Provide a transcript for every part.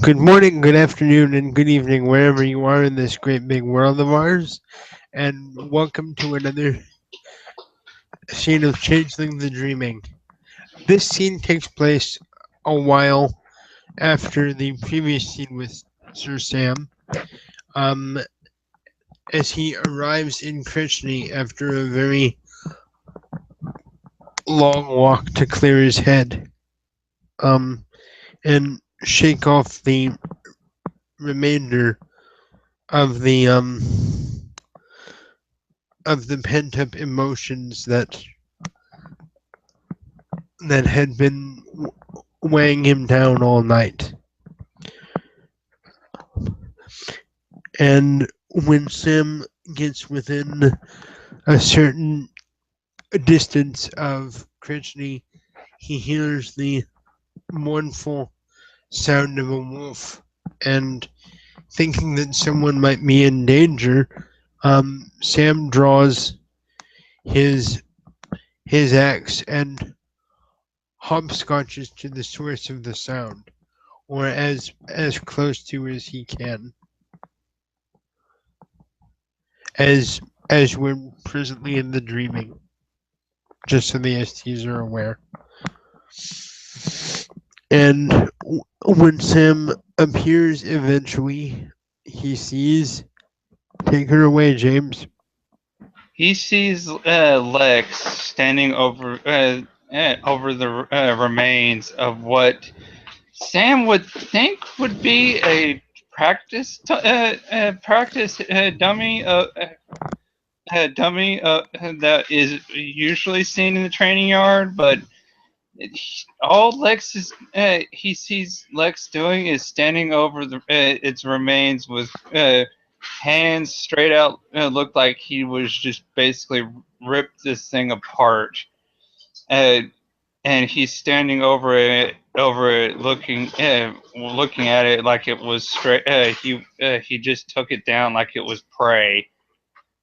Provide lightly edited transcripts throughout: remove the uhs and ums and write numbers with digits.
Good morning, good afternoon, and good evening, wherever you are in this great big world of ours. And welcome to another scene of Changeling the Dreaming. This scene takes place a while after the previous scene with Sir Sam, um, as he arrives in Krishni after a very long walk to clear his head, and shake off the remainder of the pent up emotions that had been weighing him down all night. And when Sam gets within a certain distance of Krishni, he hears the mournful sound of a wolf. And thinking that someone might be in danger, Sam draws his his axe and hopscotches to the source of the sound, or as close to as he can, as as we're presently in the dreaming, just so the STs are aware. And when Sam appears eventually, he sees. Take her away, James. He sees Lex standing over the remains of what Sam would think would be a practice dummy that is usually seen in the training yard, but all Lex is he sees Lex doing is standing over its remains with hands straight out. Looked like he was just basically ripped this thing apart, uh, and he's standing over it, looking at it like it was straight. He just took it down like it was prey,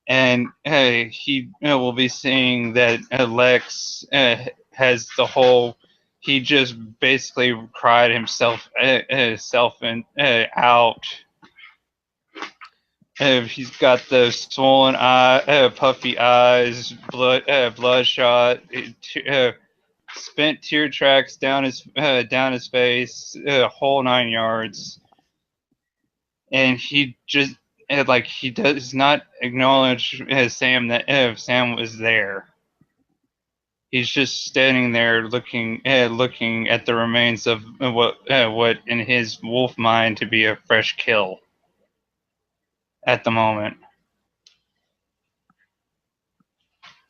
and he will be seeing that Lex has the whole. He just basically cried himself out. He's got those swollen puffy eyes, bloodshot, spent tear tracks down his face, whole 9 yards, and he just like he does not acknowledge Sam that Sam was there. He's just standing there looking at the remains of what in his wolf mind to be a fresh kill at the moment.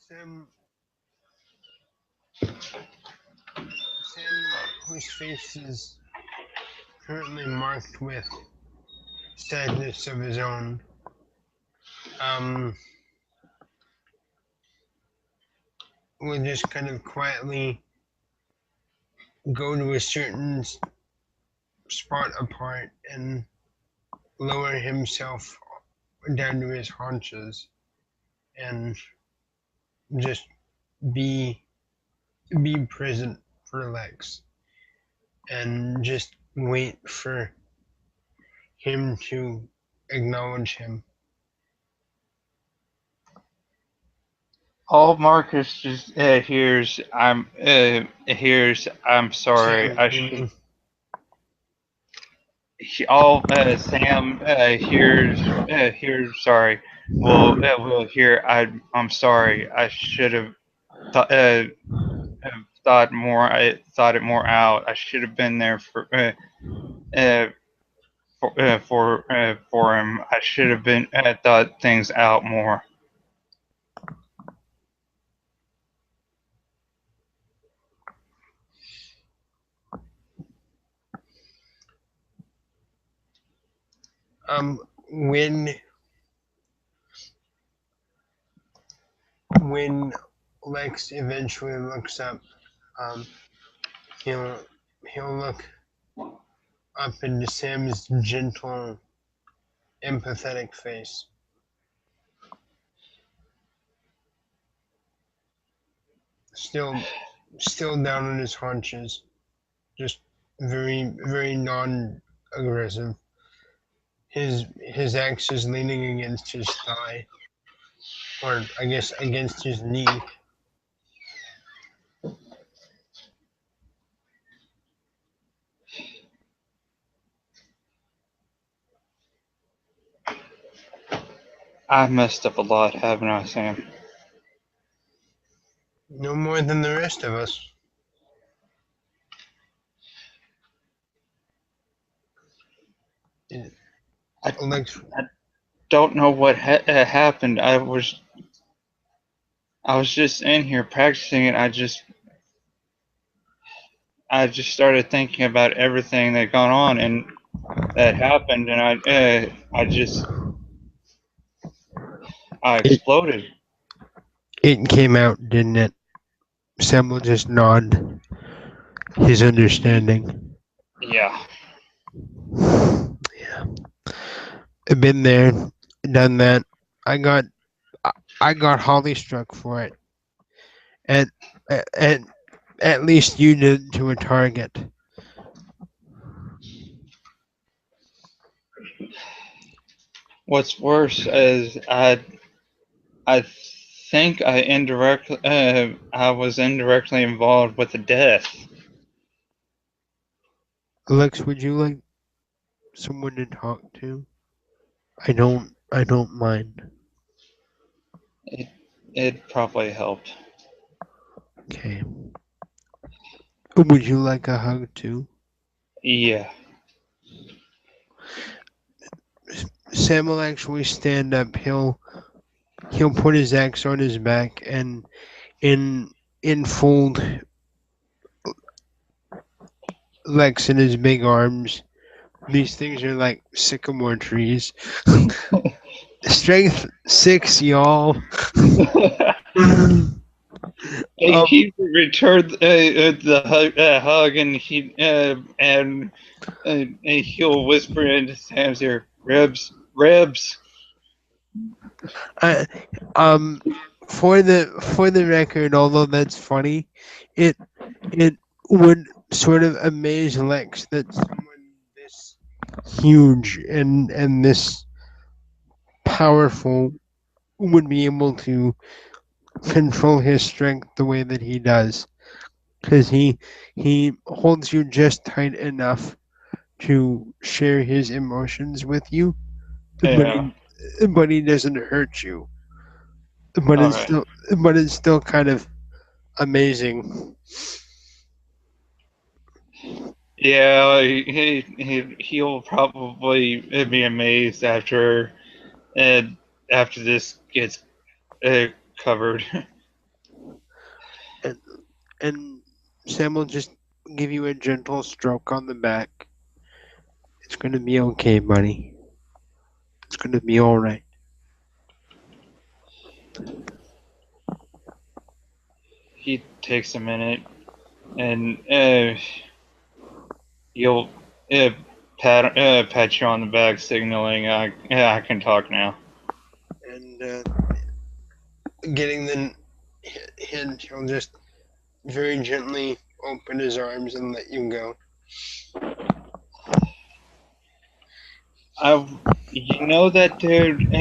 Sam, Sam, whose face is currently marked with sadness of his own, um, will just kind of quietly go to a certain spot apart and lower himself down to his haunches and just be be present for Lex and just wait for him to acknowledge him. All Marcus just hears I'm sorry. Sam, you mean? All Sam hears sorry. Will hear I'm sorry. I should have thought more. I thought it more out. I should have been there uh, for him. I should have been thought things out more. Um, when when Lex eventually looks up, um, he'll he'll look up into Sam's gentle, empathetic face. Still, still down on his haunches, just very, very aggressive. His axe is leaning against his thigh, or I guess against his knee. I messed up a lot, haven't I, Sam? No more than the rest of us. I, Alex, I don't know what happened. I was just in here practicing it. I just started thinking about everything that gone on and that happened, and I it exploded. it came out, didn't it? Sam will just nod his understanding. Yeah. Yeah, I've been there, done that. I got I got Holly struck for it, and and at least you did to a target. What's worse is I think I was indirectly involved with the death. Alex, would you like someone to talk to? I don't mind. It it probably helped. Okay. Would you like a hug too? Yeah. Sam will actually stand up. He'll put his axe on his back and in enfold Lex in his big arms. These things are like sycamore trees. Strength 6, y'all. He returned the hug, and he'll whisper into Sam's ear, "Ribs, ribs." I, um, for the record, although that's funny, it it would sort of amaze Lex that someone this huge and this powerful would be able to control his strength the way that he does, because he holds you just tight enough to share his emotions with you, but Yeah. he doesn't hurt you. But All it's right. still but it's still kind of amazing. Yeah, he'll probably be amazed uh, after this gets uh, covered. And and Sam will just give you a gentle stroke on the back. It's gonna be okay, buddy. It's gonna be all right. He takes a minute and he'll uh, pat you on the back, signaling I can talk now. And getting the hint, he'll just very gently open his arms and let you go. I You know that dude.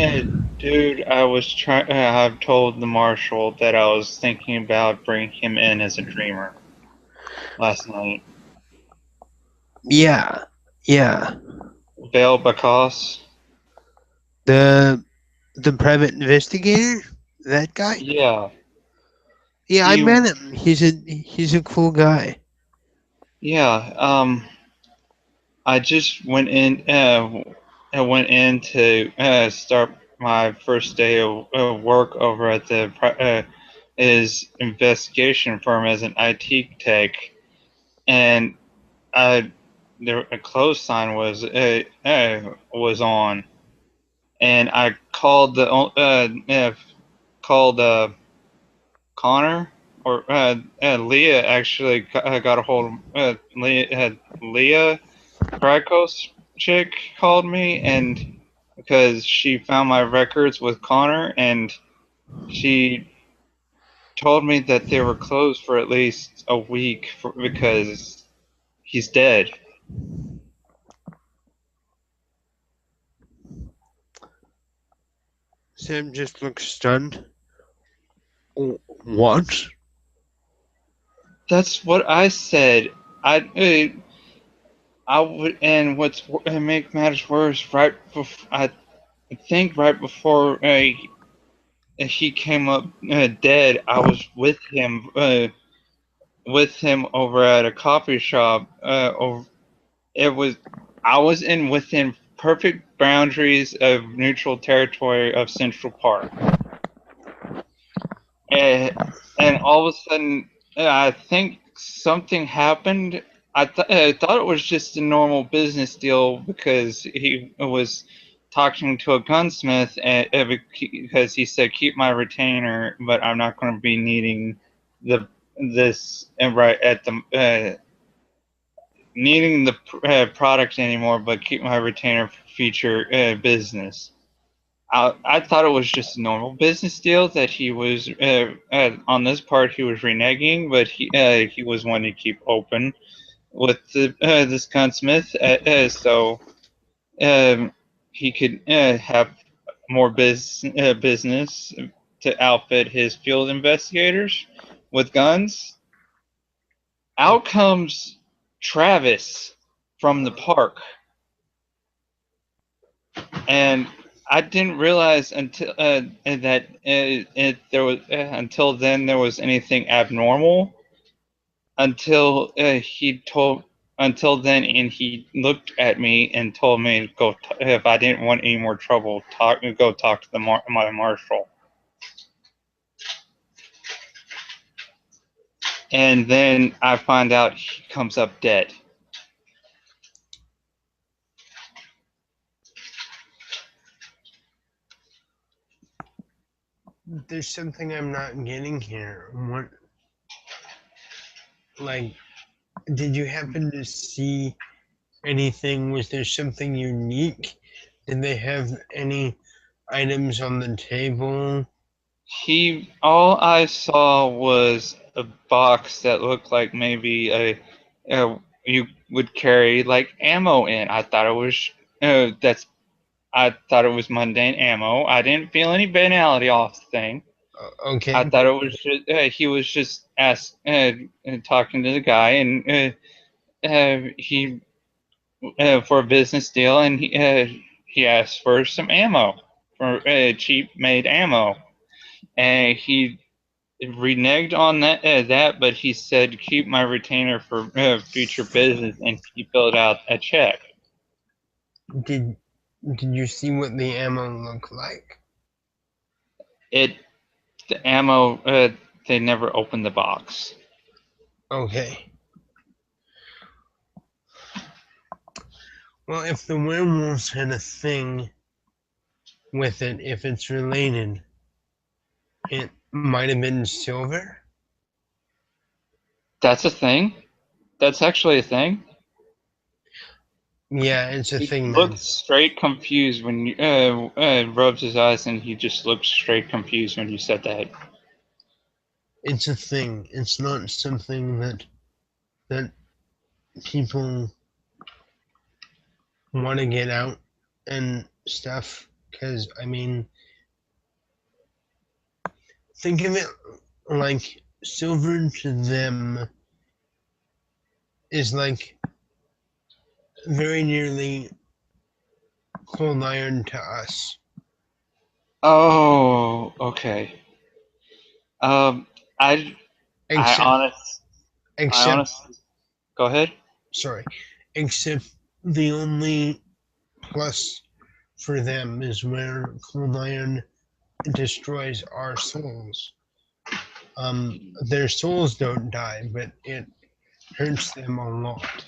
I've told the marshal that I was thinking about bringing him in as a dreamer last night. Yeah, yeah. Bail Bacos. The private investigator, that guy. Yeah. Yeah, I He met him. He's a cool guy. Yeah. I just went in. I went in to start my first day of work over at his investigation firm as an IT tech, and I a close sign was on, and I called Connor, or Leah actually got a hold of Leah Krykos chick called me, and because she found my records with Connor, and she told me that they were closed for at least a week because he's dead. Sam just looks stunned. What? That's what I said. I would, and what's make matters worse, right before I think right before he came up dead, I was with him over at a coffee shop. It was I was in within perfect boundaries of neutral territory of Central Park, and all of a sudden, I think something happened. I thought it was just a normal business deal because he was talking to a gunsmith because he said keep my retainer, but I'm not going to be needing the this right at the needing the product anymore, but keep my retainer for future business. I thought it was just a normal business deal that he was on this part he was reneging, but he was wanting to keep open with this gunsmith, so um, he could have more business to outfit his field investigators with guns. Out comes Travis from the park, and I didn't realize that there was until then there was anything abnormal until he told until then, and he looked at me and told me to go if I didn't want any more trouble, go talk to my marshal. And then I find out he comes up dead. There's something I'm not getting here. What, like, did you happen to see anything? Was there something unique? Did they have any items on the table? All I saw was a box that looked like maybe a you would carry like ammo in. I thought it was mundane ammo. I didn't feel any banality off the thing. I Okay. thought it was just, he was just talking to the guy, and he for a business deal, and he asked for some ammo, for cheap made ammo, and he reneged on that, but he said keep my retainer for future business, and he filled out a check. Did did you see what the ammo looked like? It the ammo they never opened the box. Okay. Well, if the werewolves had a thing with it, if it's related, it might have been silver. That's a thing. That's actually a thing. Yeah, it's a He thing then. looks straight confused when you rubs his eyes, and he just looks straight confused when you said that. It's a thing. It's not something that people want to get out and stuff. Because I mean, think of it like silver to them is like very nearly cold iron to us. Oh, okay. Um, I I Except, honest I except, honestly go ahead. sorry, except the only plus for them is where cold iron destroys our souls. Their souls don't die, but it hurts them a lot.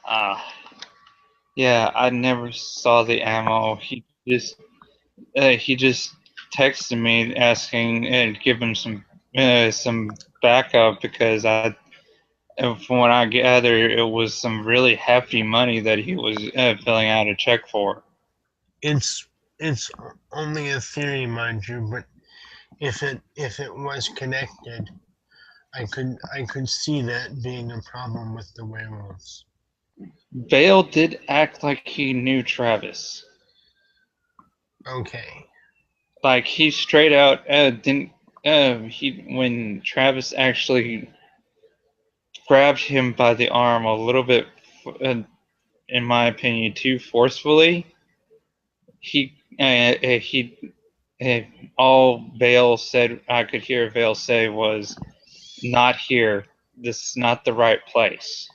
Ah, yeah, I never saw the ammo. He just texted me asking and give him some backup because from what I gather, it was some really hefty money that he was filling out a check for. It's it's only a theory, mind you, but if it was connected, I could see that being a problem with the werewolves. Vale did act like he knew Travis. Okay. like he straight out didn't he when Travis actually grabbed him by the arm a little bit, in my opinion, too forcefully. He all Vale said I could hear Vale say was, "Not here. This is not the right place."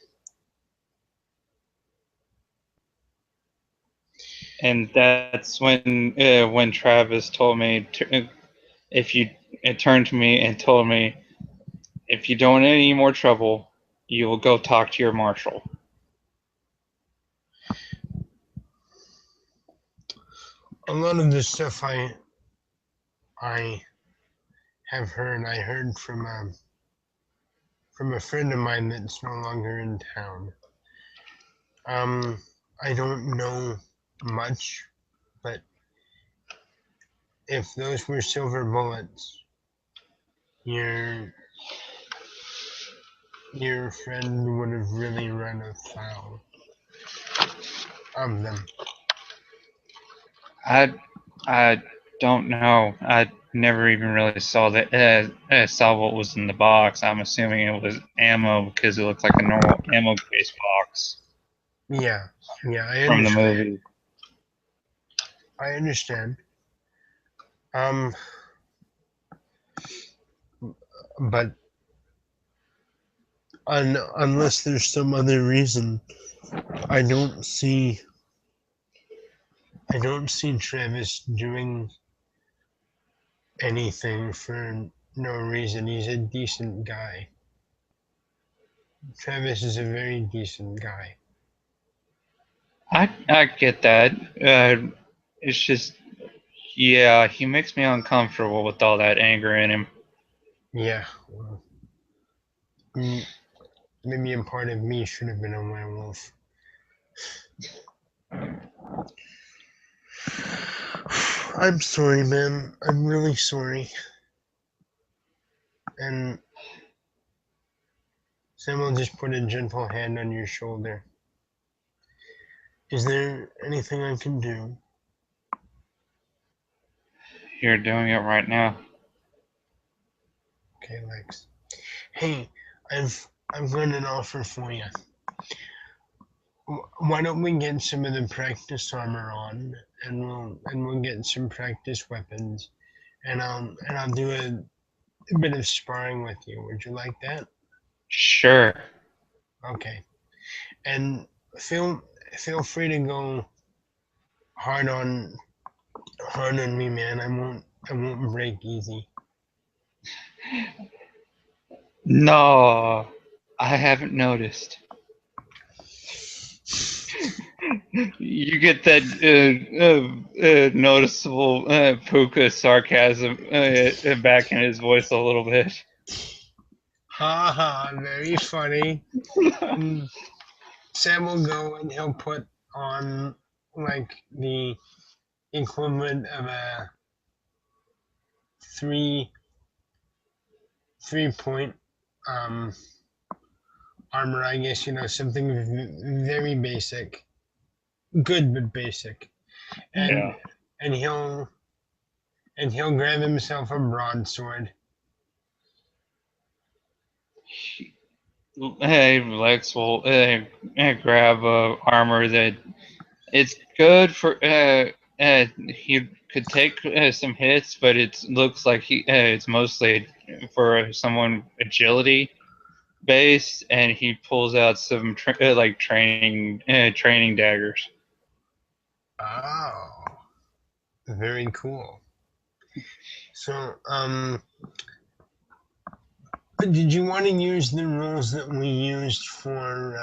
And that's when Travis told me if you turned to me and told me, if you don't want any more trouble, you will go talk to your marshal. A lot of the stuff I have heard, I heard from a friend of mine that's no longer in town. I don't know much, but if those were silver bullets, your your friend would have really run afoul of them. I I don't know. I never even really saw what was in the box. I'm assuming it was ammo because it looked like a normal ammo case box Yeah, yeah, from the movie. I understand. Um, but unless there's some other reason, I don't see I don't see Travis doing anything for no reason. He's a decent guy. Travis is a very decent guy. I get that. It's just, yeah, he makes me uncomfortable with all that anger in him. Yeah, well, maybe a part of me should have been a werewolf. I'm sorry, man. I'm really sorry. And Sam will just put a gentle hand on your shoulder. Is there anything I can do? You're doing it right now. Okay, Lex. Hey, I've got an offer for you. Why don't we get some of the practice armor on, and we'll get some practice weapons, and I'll do a bit of sparring with you. Would you like that? Sure. Okay. And feel feel free to go hard on hard on me, man. I won't break easy. No, I haven't noticed. You get that noticeable Puka sarcasm back in his voice a little bit. Ha ha! Very funny. And Sam will go and he'll put on like the equivalent of a three 3 point um armor, I guess, something very basic, good but basic, and Yeah. and he'll grab himself a broadsword. Hey, Lex will grab armor that it's good for. He could take some hits, but it looks like it's mostly for someone agility based, and he pulls out some like training daggers. Oh, very cool. So, did you want to use the rules that we used for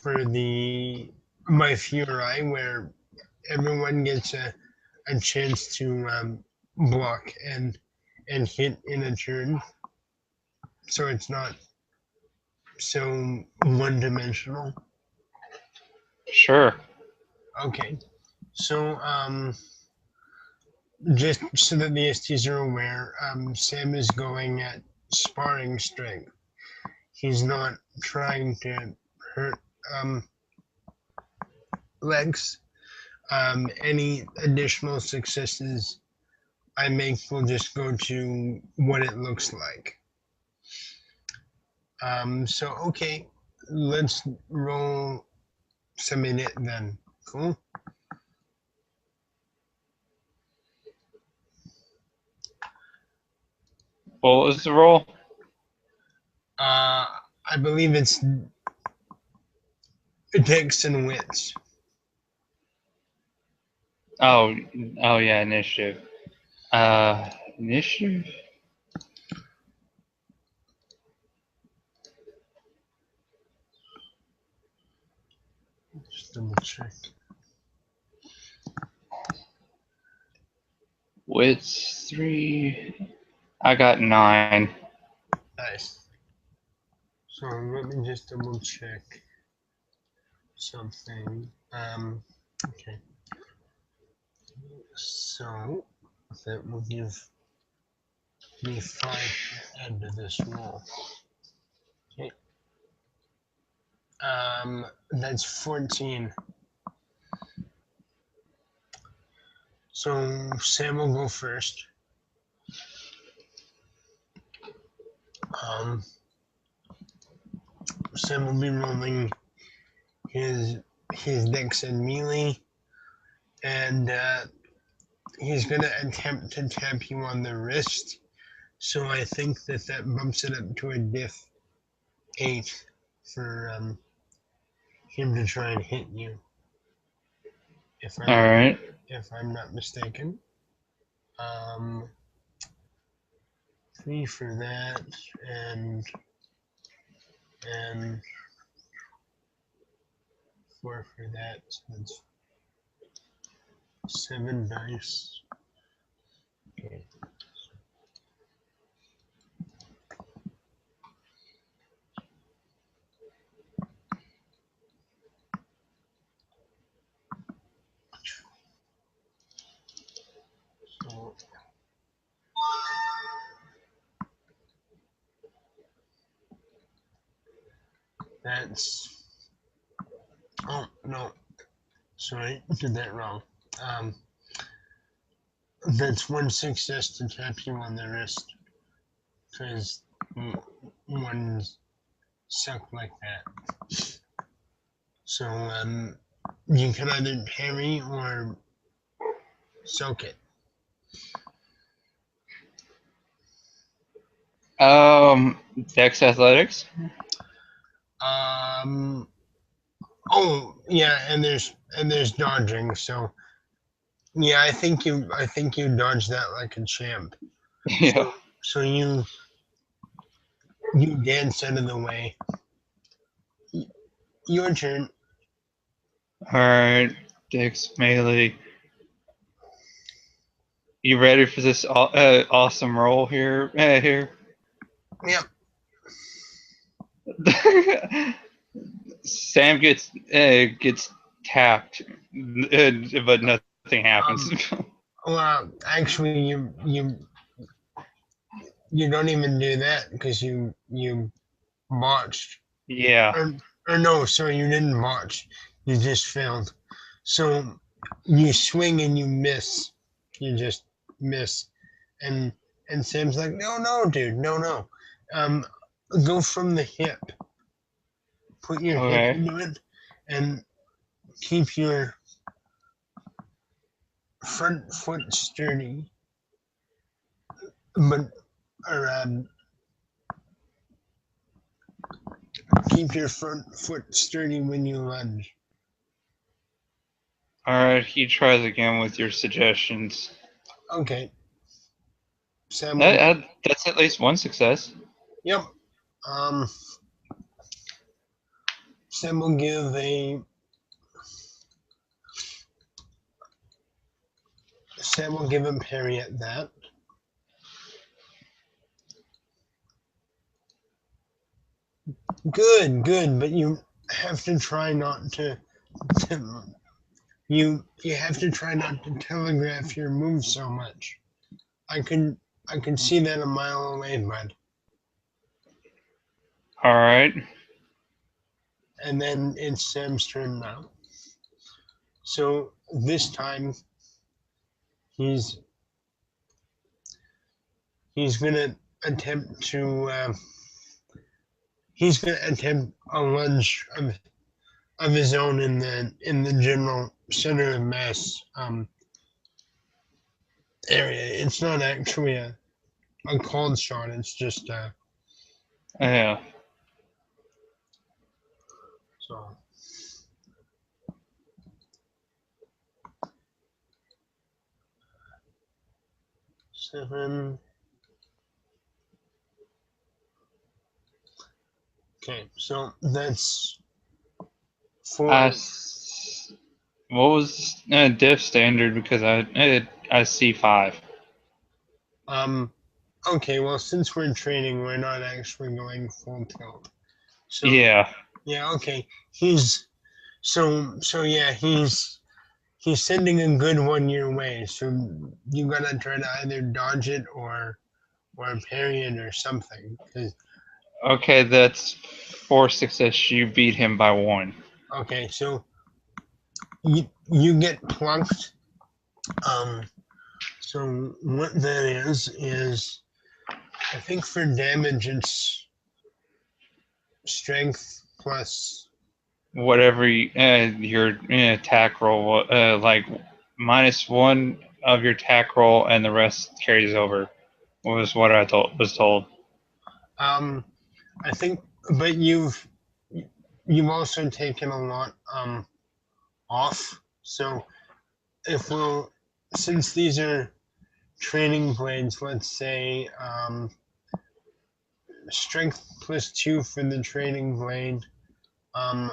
for the my Fury, where everyone gets a chance to block and hit in a turn, so it's not so one dimensional? Sure. Okay, so just so that the STs are aware, Sam is going at sparring strength. He's not trying to hurt Lex. Any additional successes I make will just go to what it looks like. So okay, let's roll submit it then. Cool. What was the roll? I believe it's Dex and Wits. Oh, yeah, initiative. Initiative. Just double check. Wits 3. I got 9. Nice. So let me just double check something. Okay. So that will give me 5 to add to this roll. Okay. That's 14. So Sam will go first. Um, Sam will be rolling his dex and melee, and he's gonna attempt to tap you on the wrist. So I think that bumps it up to a diff 8 for him to try and hit you. If All right. I'm not mistaken. 3 for that, and 4 for that. So that's 7 dice. Okay. So that's. Oh no, sorry, did that wrong. Um, that's 1 success to tap you on the wrist, because one's sucked like that. So you can either parry or soak it. Dex Athletics. Oh yeah, and there's dodging. So yeah, I think you dodged that like a champ. Yeah. So you dance out of the way. Your turn. All right. Dex melee. You ready for this awesome roll here? Here. Yep. Sam gets tapped, but nothing happens. Well, actually, you don't even do that because you botched. Yeah. Or no, sorry, you didn't botch. You just failed. So you swing and you miss. You just miss, and Sam's like, no, dude, no. Um, go from the hip. Put your hip Okay. into it, and keep your front foot sturdy. But or keep your front foot sturdy when you lunge. All right. He tries again with your suggestions. Okay. Sam will. That's at least one success. Yep. Um, Sam will give a. Sam will give him parry at that. Good, but you have to try not to you have to try not to telegraph your moves so much. I can see that a mile away, bud. All right. and then it's Sam's turn now. So this time he's he's gonna attempt to he's gonna attempt a lunge of his own in the general center of mass area. It's not actually a cold shot. It's just Yeah. so 7. Okay, so that's 4. What was diff standard? Because I see 5. Okay, well, since we're training, we're not actually going full tilt. So Yeah. yeah, okay. Yeah, he's sending a good one your way. So you gotta try to either dodge it or parry it or something. Okay, that's 4 success. You beat him by 1. Okay, so you get plunked. Um, so what that is I think for damage it's strength plus. Whatever your attack roll, like -1 of your attack roll, and the rest carries over. Was what I was told. Um, I think, but you've also taken a lot off. So if we'll, since these are training blades, let's say strength +2 for the training blade, um,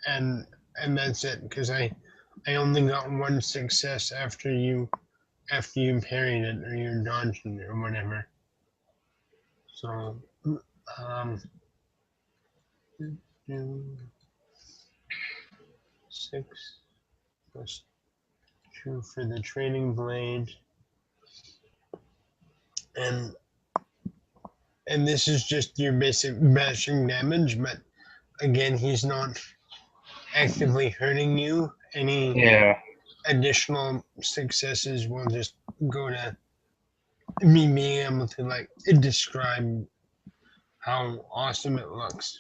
and that's it because I only got 1 success after you parried it or you dodged it or whatever. So um, 6 +2 for the training blade, and this is just your basic bashing damage. But again, he's not actively hurting you. Any Yeah. additional successes will just go to me being able to like describe how awesome it looks.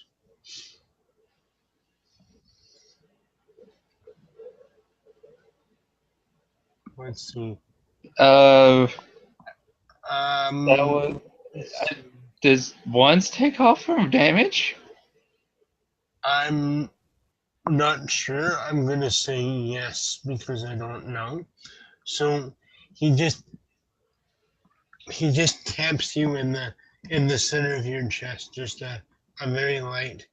Let's see. Uh, that Um, was. Does ones take off from damage? I'm not sure. I'm gonna say yes because I don't know. So he just taps you in the center of your chest, just a very light.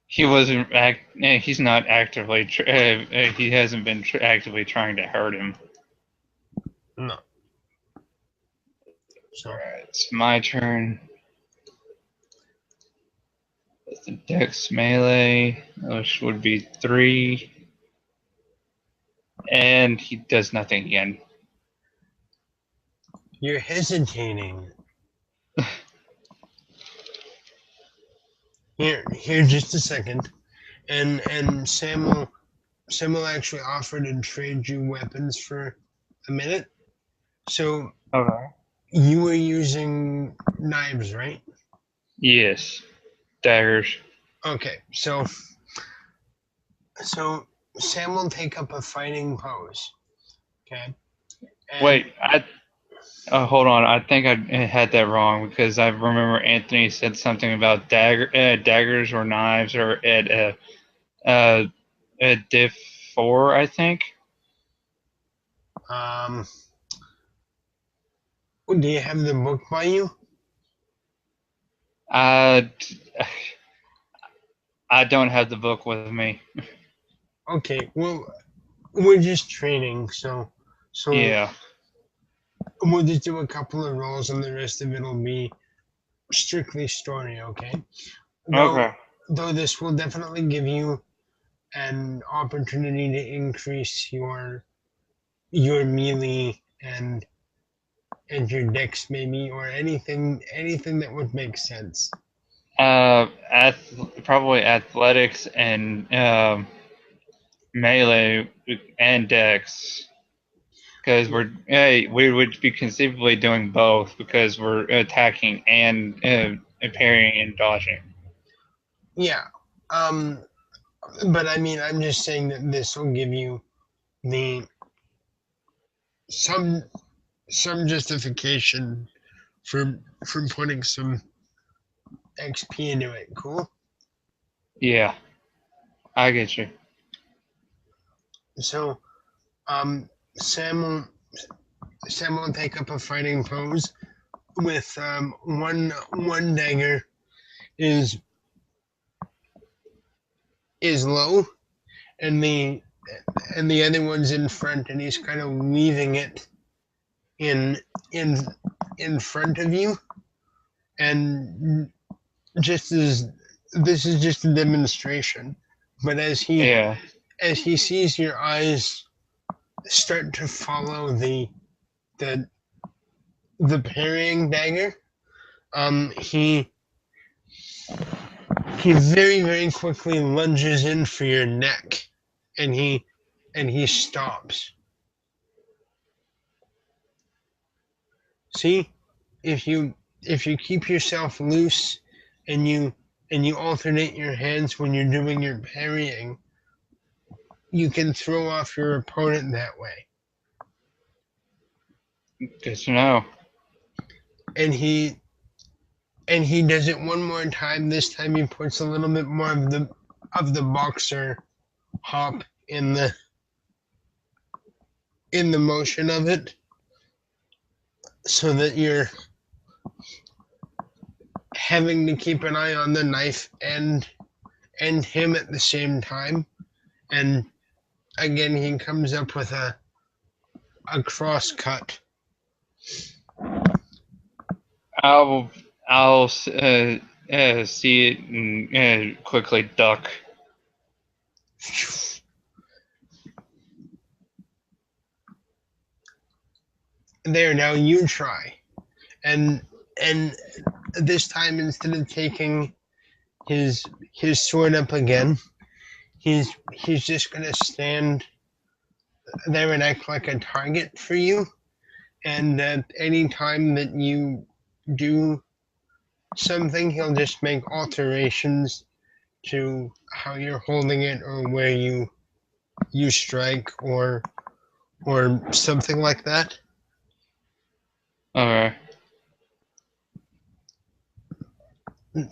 He wasn't he's not actively. He hasn't been actively trying to hurt him. No. So Alright, it's my turn. The dex melee, which would be 3, and he does nothing again. you're hesitating. Here, just a second, and Sam will actually offer to trade you weapons for a minute. So Okay. you were using knives, right? Yes, daggers. Okay, so Sam will take up a fighting pose. Okay, and Wait, hold on. I think I had that wrong because I remember Anthony said something about daggers or knives or uh, at diff 4, I think. um, do you have the book by you? Uh, I don't have the book with me. Okay, well, we're just training, so Yeah. we'll just do a couple of rolls, and the rest of it'll be strictly story. Okay, though Okay. though this will definitely give you an opportunity to increase your melee and and your dex maybe, or anything that would make sense. Probably athletics and melee and dex, because we would be conceivably doing both because we're attacking and parrying and dodging. Yeah. Um, but I mean, I'm just saying that this will give you the some some justification for putting some XP into it. Cool. Yeah, I get you. So, um, Sam will Sam will take up a fighting pose with one dagger is is low, and the other one's in front, and he's kind of weaving it in in in front of you, and just as this is just a demonstration, but Yeah. as he sees your eyes start to follow the the parrying dagger, he very quickly lunges in for your neck, and he stops. See, if you keep yourself loose, and you alternate your hands when you're doing your parrying, you can throw off your opponent that way. Good to know. And he does it one more time. This time he puts a little bit more of the boxer hop in the motion of it, so that you're having to keep an eye on the knife and him at the same time. And again, he comes up with a cross cut. I'll I'll see it and quickly duck. There, now you try. And this time, instead of taking his sword up again, he's just gonna stand there and act like a target for you. And at any time that you do something, he'll just make alterations to how you're holding it, or where you strike, or something like that. Okay.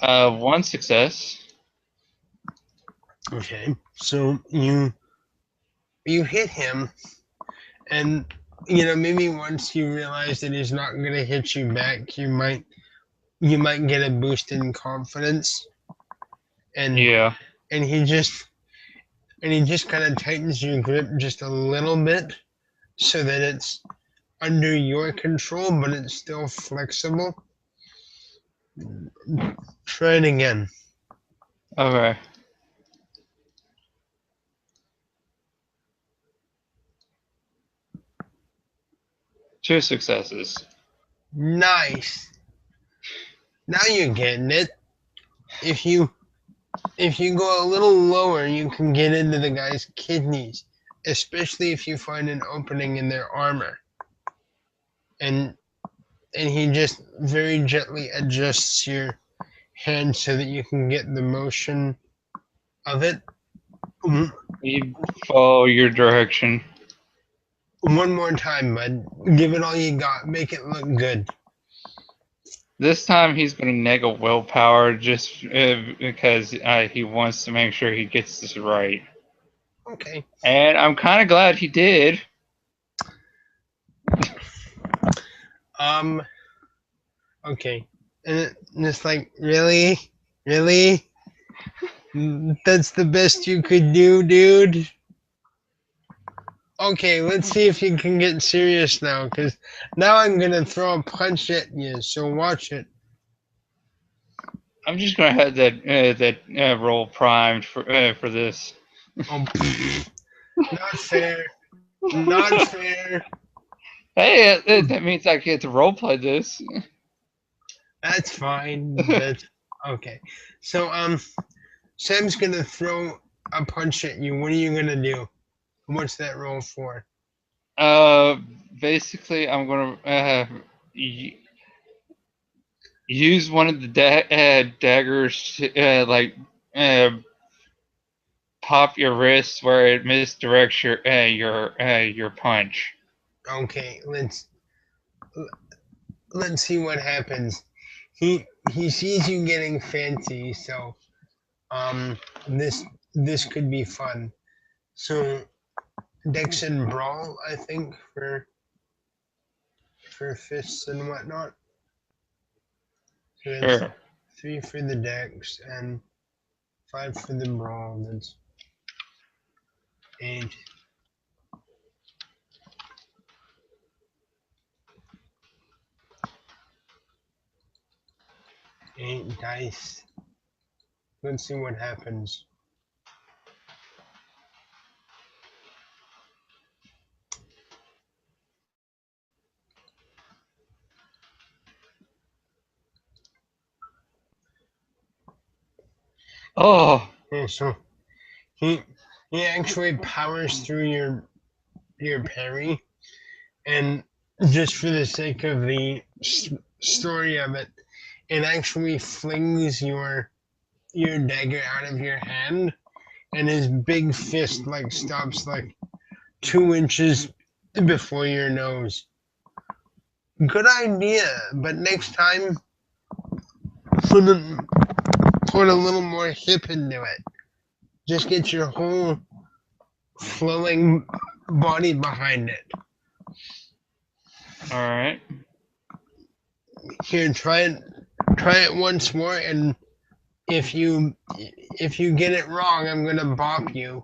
One success. Okay, so you hit him, and maybe once you realize that he's not gonna hit you back, you might get a boost in confidence, and Yeah. and he just kind of tightens your grip just a little bit, so that it's under your control, but it's still flexible. Try it again. Okay. Two successes. Nice. Now you're getting it. If you if you go a little lower, you can get into the guy's kidneys, especially if you find an opening in their armor. And he just very gently adjusts your hand so that you can get the motion of it. You follow your direction. One more time, bud. Give it all you got. Make it look good. This time he's going to neg a willpower just because he wants to make sure he gets this right. Okay. And I'm kind of glad he did. Um. Okay. And it's like, really, really. That's the best you could do, dude. Okay, let's see if you can get serious now, because now I'm gonna throw a punch at you. So watch it. I'm just going to have that roll primed for this. Oh, not fair. Not fair. Hey, that means I get to roleplay this. That's fine. That's okay. So Sam's gonna throw a punch at you. What are you gonna do? What's that roll for? Uh, Basically, I'm gonna use one of the daggers to uh, pop your wrist where it misdirects your punch. Okay, let's see what happens. He sees you getting fancy, so um this this could be fun. So Dex and Brawl, I think, for fists and whatnot. So that's Sure. 3 for the Dex and 5 for the Brawl. That's 8. 8 dice. Let's see what happens. Oh, Okay, so he he actually powers through your parry, and just for the sake of the story of it, it actually flings your dagger out of your hand, and his big fist like stops like 2 inches before your nose. Good idea, but next time put a, put a little more hip into it. Just get your whole flowing body behind it. all right. Here, try it once more, and if you get it wrong, I'm gonna bop you.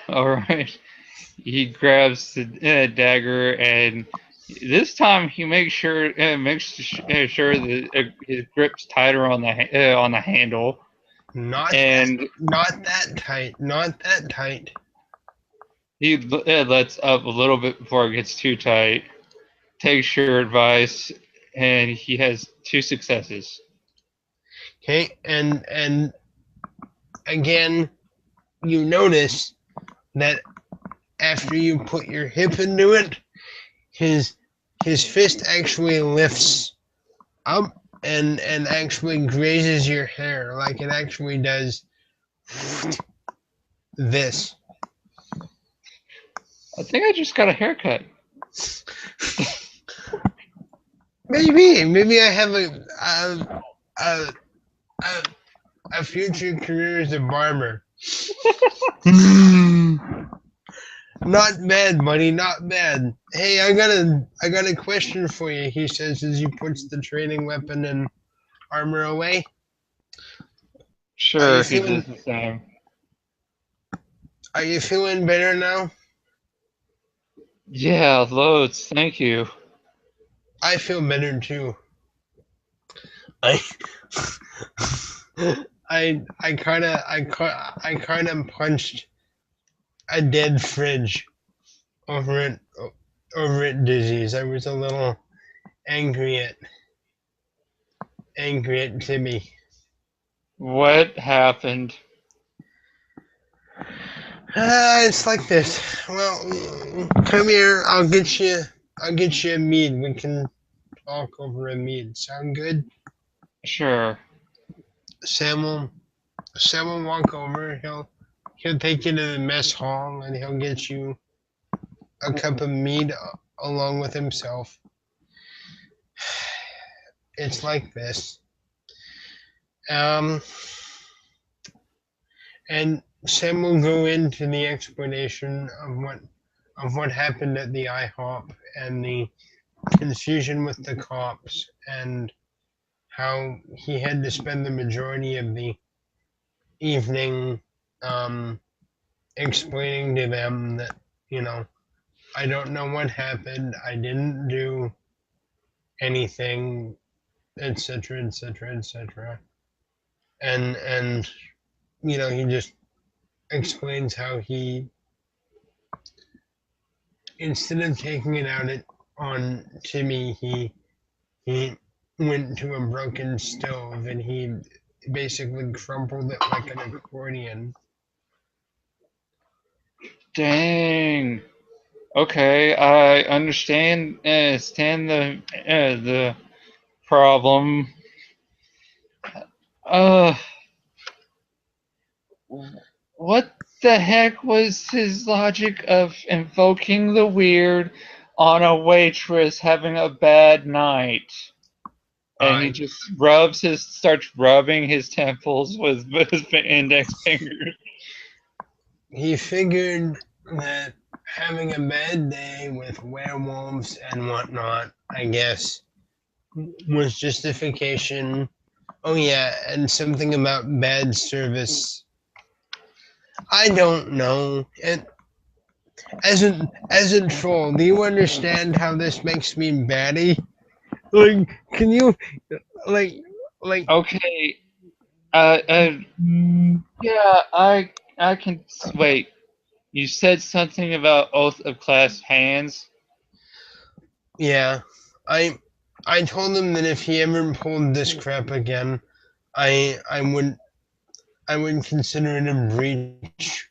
All right. He grabs the dagger, and this time he makes sure that his grip's tighter on the handle, Not that, and not that tight, not that tight. he lets up a little bit before it gets too tight. Takes your advice, and he has 2 successes. Okay, and again, you notice that after you put your hip into it, his his fist actually lifts up and actually grazes your hair like it actually does this. I think I just got a haircut. Maybe I have a, a, a future career as a barber. Not bad, buddy. Not bad. Hey, I got a question for you. He says as he puts the training weapon and armor away. Are you Sure, he feeling does the same. Are you feeling better now? Yeah, loads. Thank you. I feel better too. I I kind of punched a dead fridge over it over at Dizzy's. I was a little angry at Timmy. What happened? It's like this. Well, come here. I'll get you a mead. We can talk over a mead. Sound good? Sure. Sam will Sam will walk over. He'll take you to the mess hall and he'll get you a cup of mead along with himself. It's like this. Um, and Sam will go into the explanation of what happened at the IHOP and the confusion with the cops and how he had to spend the majority of the evening um, explaining to them that you know I don't know what happened. I didn't do anything, etc., etc., etc. And he just explains how he instead of taking it out on Timmy, he went to a broken stove and he basically crumpled it like an accordion. Dang. Okay, I understand the problem. Uh, what the heck was his logic of invoking the weird on a waitress having a bad night? And he Uh, just starts rubbing his temples with his index finger. he figured that having a bad day with werewolves and whatnot, I guess, was justification. Oh yeah, and something about bad service. I don't know. And as a troll, do you understand how this makes me batty? Like, can you like like Okay, uh, uh, yeah, I can wait. You said something about oath of clasped hands. yeah. I I told him that if he ever pulled this crap again, I would consider it a breach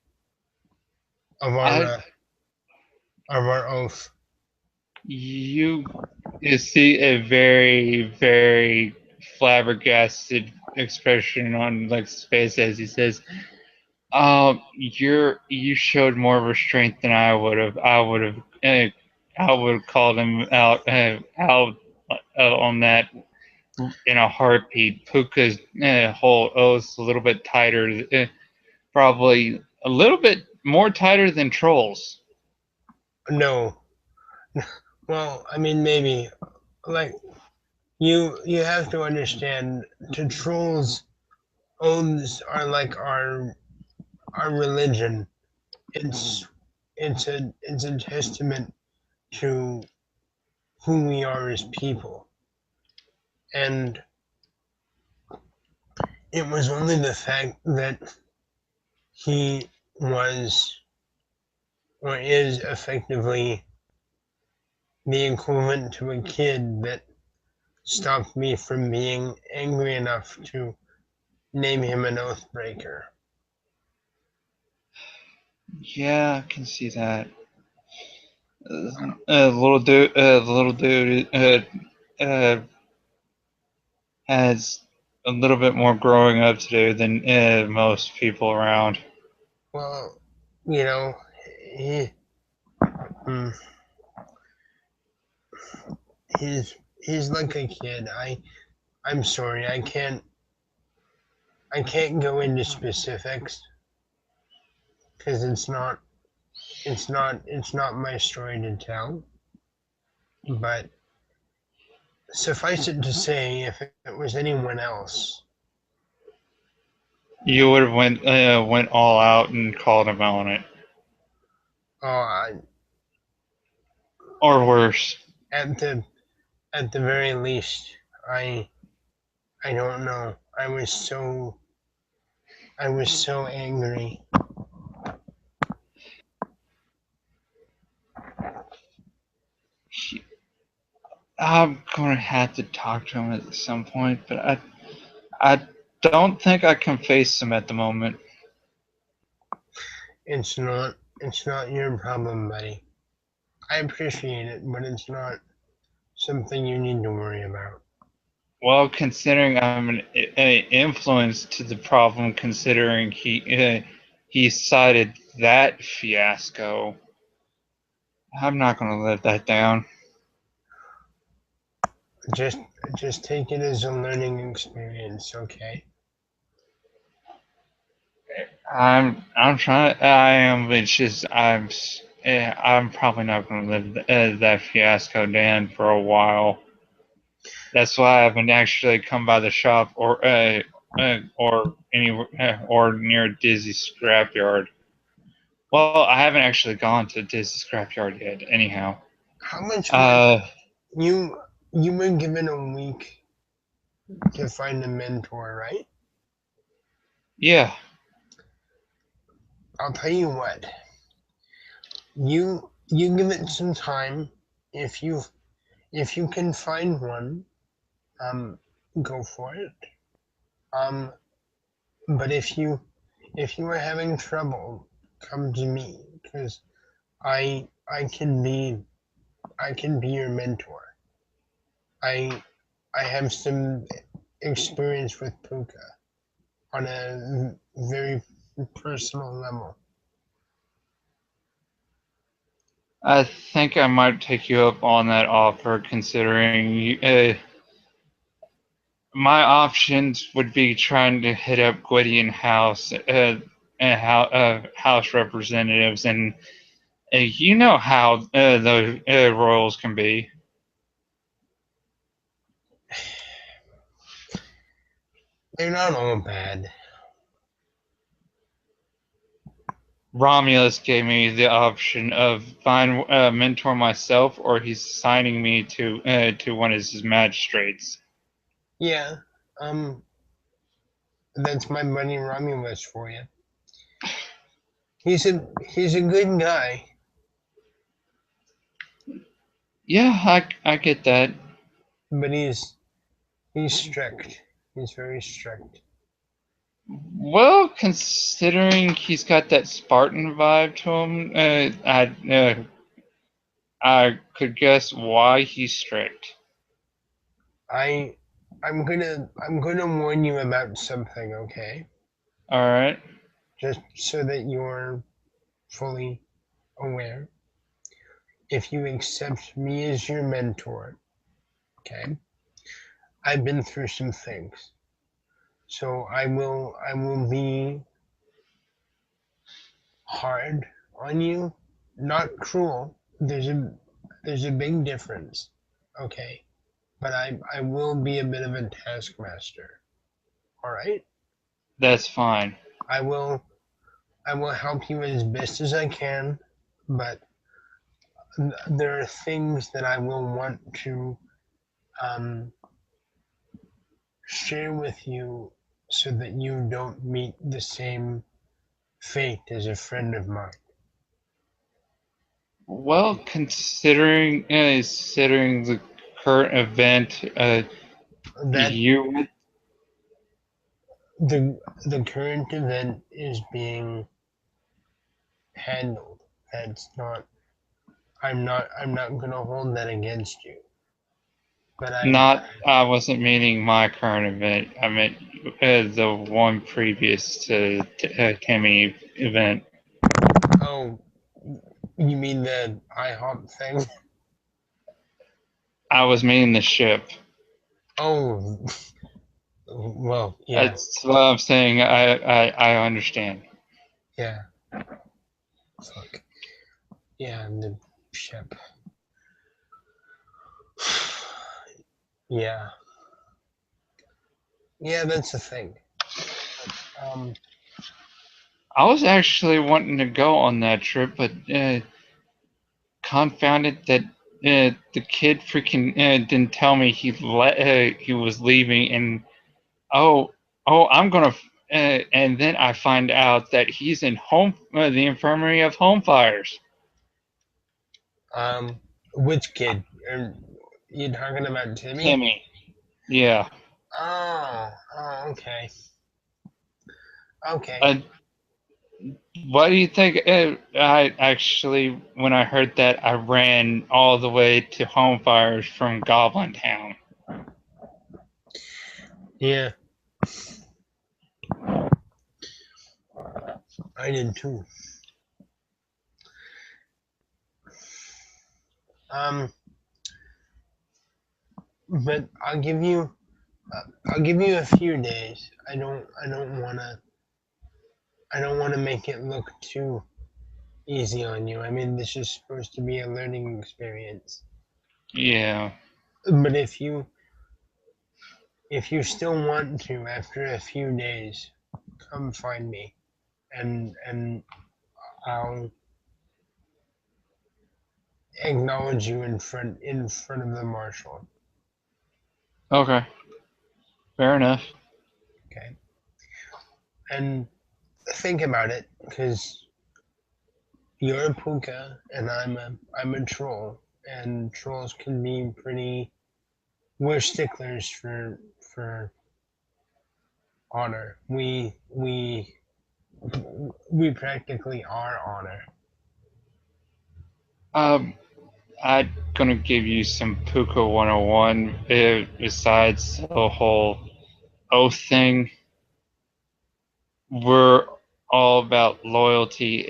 of I our oath. you you see a very flabbergasted expression on Lex's face as he says, you showed more restraint than I would have. I would have called him out on that in a heartbeat. Puka's whole oath's a little bit tighter, probably a little bit more tighter than Trolls. No. Well, I mean maybe like you have to understand to trolls oaths are like our religion. It's it's a testament to who we are as people. And it was only the fact that he was or is effectively the equivalent to a kid that stopped me from being angry enough to name him an oath breaker. Yeah, I can see that. The little dude, uh, has a little bit more growing up to do than most people around. Well, you know, he, mm, he's like a kid. I'm sorry, I can't go into specifics because it's not my story to tell. But suffice it to say, if it was anyone else, You would have went all out and called him on it, oh, or worse. at the very least, I I don't know. I was so angry. I'm gonna have to talk to him at some point, but I don't think I can face him at the moment. It's not your problem, buddy. I appreciate it, but it's not something you need to worry about. Well, considering I'm an influence to the problem, considering he cited that fiasco, I'm not gonna let that down. Just just take it as a learning experience, okay? I'm trying. I am. It's just I'm probably not going to live that fiasco down for a while. That's why I haven't actually come by the shop or anywhere or near Dizzy's scrapyard. Well, I haven't actually gone to Dizzy's scrapyard yet. Anyhow, How much would uh, you were given a week to find a mentor, right? yeah. I'll tell you what. You You give it some time. If you if you can find one, um, go for it. Um, but if you are having trouble, come to me because I can be your mentor. I I have some experience with Puka on a very personal level. I think I might take you up on that offer, considering my options would be trying to hit up Gwydion House, House representatives, and you know how those royals can be. They're not all bad. Romulus gave me the option of find a mentor myself, or he's assigning me to one of his magistrates. Yeah, um, that's my buddy Romulus for you. He's a good guy, Yeah, I get that. but he's strict. He's very strict. Well, considering he's got that Spartan vibe to him, I could guess why he's strict. I I'm gonna warn you about something, okay? All right, Just so that you're fully aware. If you accept me as your mentor, okay? I've been through some things. So I will be hard on you, not cruel. There's a big difference, okay? But I will be a bit of a taskmaster. All right? that's fine. I will I will help you as best as I can, but there are things that I will want to um, share with you so that you don't meet the same fate as a friend of mine. Well, considering the current event, That you the current event is being handled. That's not. I'm not gonna hold that against you. But not. I wasn't meaning my current event. I meant the one previous to Timmy event. oh, you mean the IHOP thing? I was meaning the ship. Oh, well, yeah, That's what I'm saying. I understand. yeah. Fuck. Yeah, the ship. Yeah, yeah. That's the thing. Um, I was actually wanting to go on that trip, but confounded that the kid freaking didn't tell me he was leaving, and oh I'm gonna and then I find out that he's in the infirmary of home fires. um, which kid? You talking about Timmy? Timmy, yeah. Okay, okay. Uh, what do you think? I actually, when I heard that, I ran all the way to home fires from Goblin Town. Yeah, I did too. Um, but I'll give you a few days. I don't wanna make it look too easy on you. I mean, this is supposed to be a learning experience. Yeah. But if you still want to, after a few days, come find me, and I'll acknowledge you in front of the marshal. Okay. Fair enough. Okay, and think about it, because You're a puka, and I'm a troll, and trolls can be pretty. We're sticklers for honor. We practically are honor. I'm gonna give you some Puka 101. Besides the whole oath thing, we're all about loyalty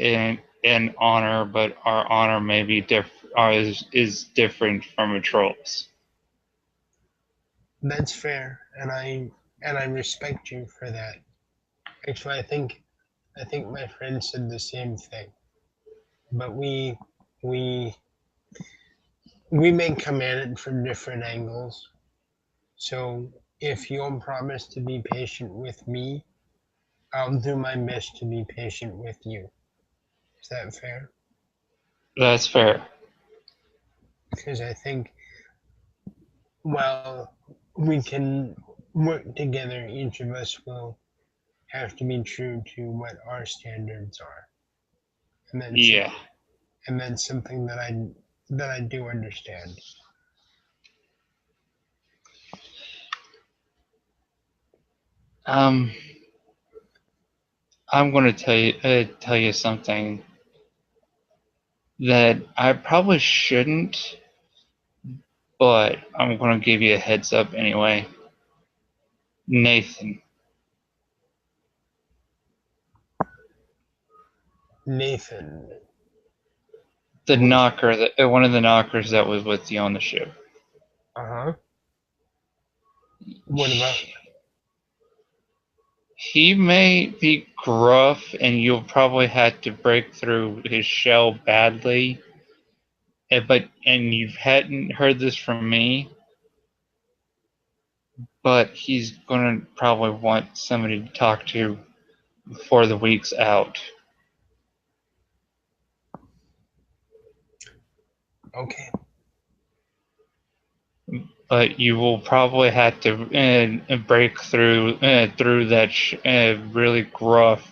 and honor, but our honor may be is different from a troll's. That's fair, and I respect you for that. Actually, I think my friend said the same thing. But we we may come at it from different angles. So if you'll promise to be patient with me, I'll do my best to be patient with you. Is that fair? That's fair. Because I think, well, we can work together, each of us will have to be true to what our standards are. And then Yeah. and that's something that I do understand. Um, I'm gonna tell you something that I probably shouldn't, but I'm gonna give you a heads up anyway. Nathan, Nathan, the which knocker, one of the knockers that was with you on the ship. uh-huh. What about He may be gruff, and you'll probably have to break through his shell badly. And you hadn't heard this from me, but he's gonna probably want somebody to talk to before the week's out. okay. But you will probably have to break through that really gruff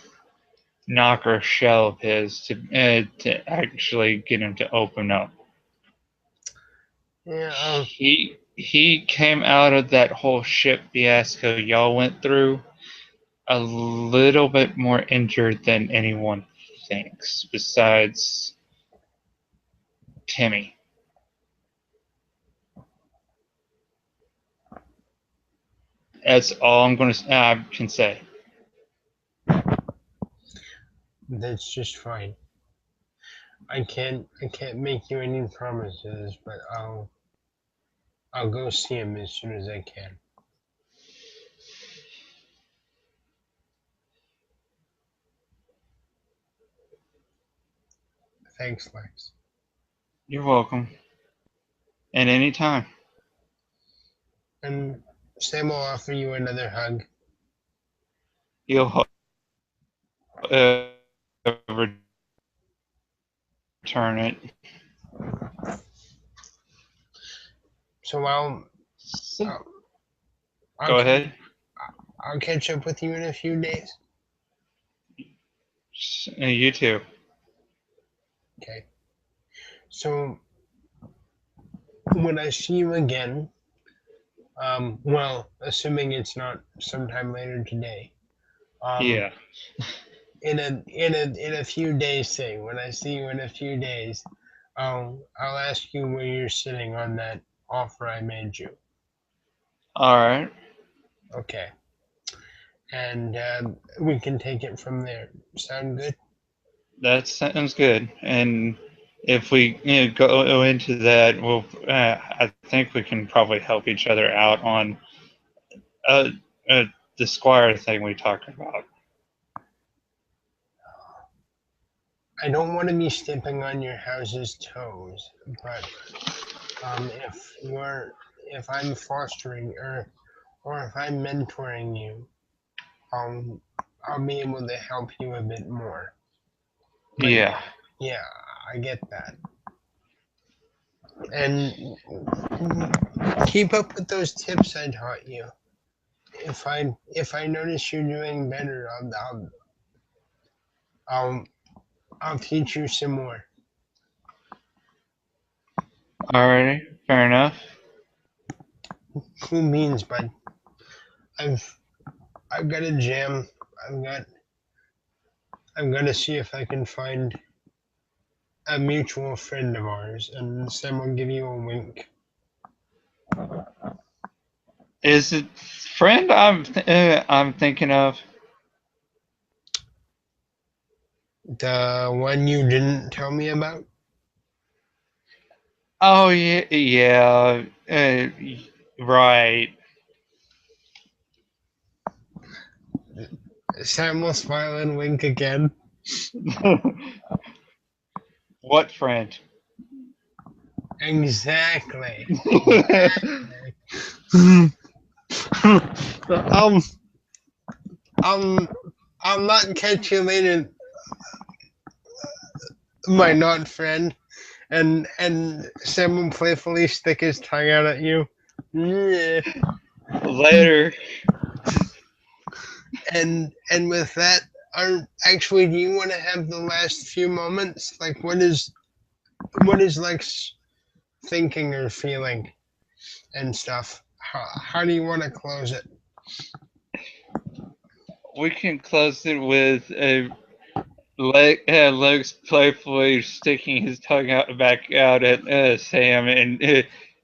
knocker shell of his to actually get him to open up. Yeah, He came out of that whole ship fiasco y'all went through a little bit more injured than anyone thinks, besides Timmy. That's all I can say. that's just fine. I can't make you any promises, but I'll go see him as soon as I can. Thanks, Lex. You're welcome. At any time. And Sam will offer you another hug. He'll return it. So I'll, I'll Go ahead. I'll catch up with you in a few days. You too. Okay. So when I see you again, well, assuming it's not sometime later today, um, Yeah. in a few days, say when I see you in a few days, I'll ask you where you're sitting on that offer I made you. All right. Okay, and we can take it from there. Sound good? That sounds good. And if we go into that, I think we can probably help each other out on uh, uh, the Squire thing we talked about. I don't want to be stepping on your house's toes, but if I'm fostering or if I'm mentoring you, um, I'll be able to help you a bit more. But Yeah. yeah, I get that. And keep up with those tips I taught you. If I notice you're doing better, I'll I'll teach you some more. Alrighty, fair enough. Cool beans, bud. I've I've got a jam. I'm gonna see if I can find a mutual friend of ours, and Sam will give you a wink. Is it friend I'm thinking of? The one you didn't tell me about? Oh yeah, yeah, right. Sam will smile and wink again. What friend? Exactly. um, um, I'll not catch you later, my not friend. And Sam will playfully stick his tongue out at you. Yeah. Later. And with that, actually, do you want to have the last few moments? Like, what is like thinking or feeling and stuff? How do you want to close it? We can close it with Legs playfully sticking his tongue back out at Sam, and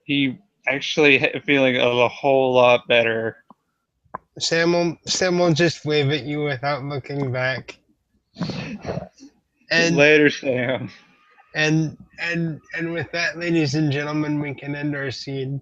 he actually feeling a whole lot better. Sam will just wave at you without looking back. And Later, Sam. and with that, ladies and gentlemen, we can end our scene.